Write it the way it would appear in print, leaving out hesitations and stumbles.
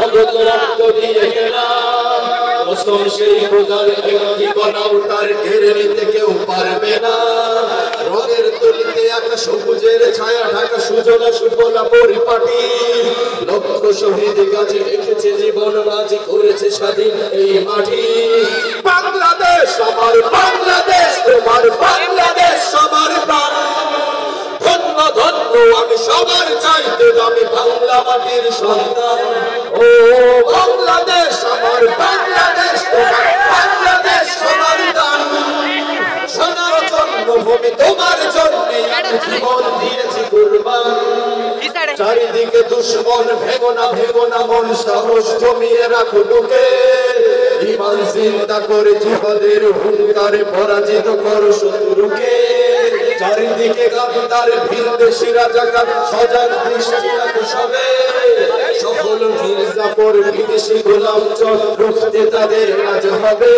নগদ রক্ত দিয়ে কেনা কসম সেই খোদার একটি কণাও তার কেড়ে নিতে কেউ পারবে না রঙের তুলিতে আঁকা সবুজের ছায়া ঢাকা সুজলা সুফলা পরিপাটি লক্ষ শহীদ গাছে রেখেছে জীবন বাজি করেছে স্বাধীন এই মাটি বাংলাদেশ আমার বাংলাদেশ তোমার বাংলাদেশ সবার প্রাণ ধন্য ধন্য আমি সবার চাইতে আমি বাংলা মাটির সন্তান ও বাংলাদেশ আমার বাংলাদেশ তোমার বাংলাদেশ সবার দান সোনার জন্মভূমি তোমার জন্যে আমি জীবন দিয়েছি কুরবান চারিদিকে দুশ্মন ভেঙো না মন সাহস জমিয়ে রাখো বুকে ইমান চিন্তা করে জিহাদের হুঙ্কারে পরাজিত করো শত্রুকে চারিদিকে গাদ্দার ভিনদেশী রাজাকার সজাগ দৃষ্টি রাখো সবে সকল মির্জাপুর বিদেশি গোলাম চল রুখতে তাদের কাজ হবে।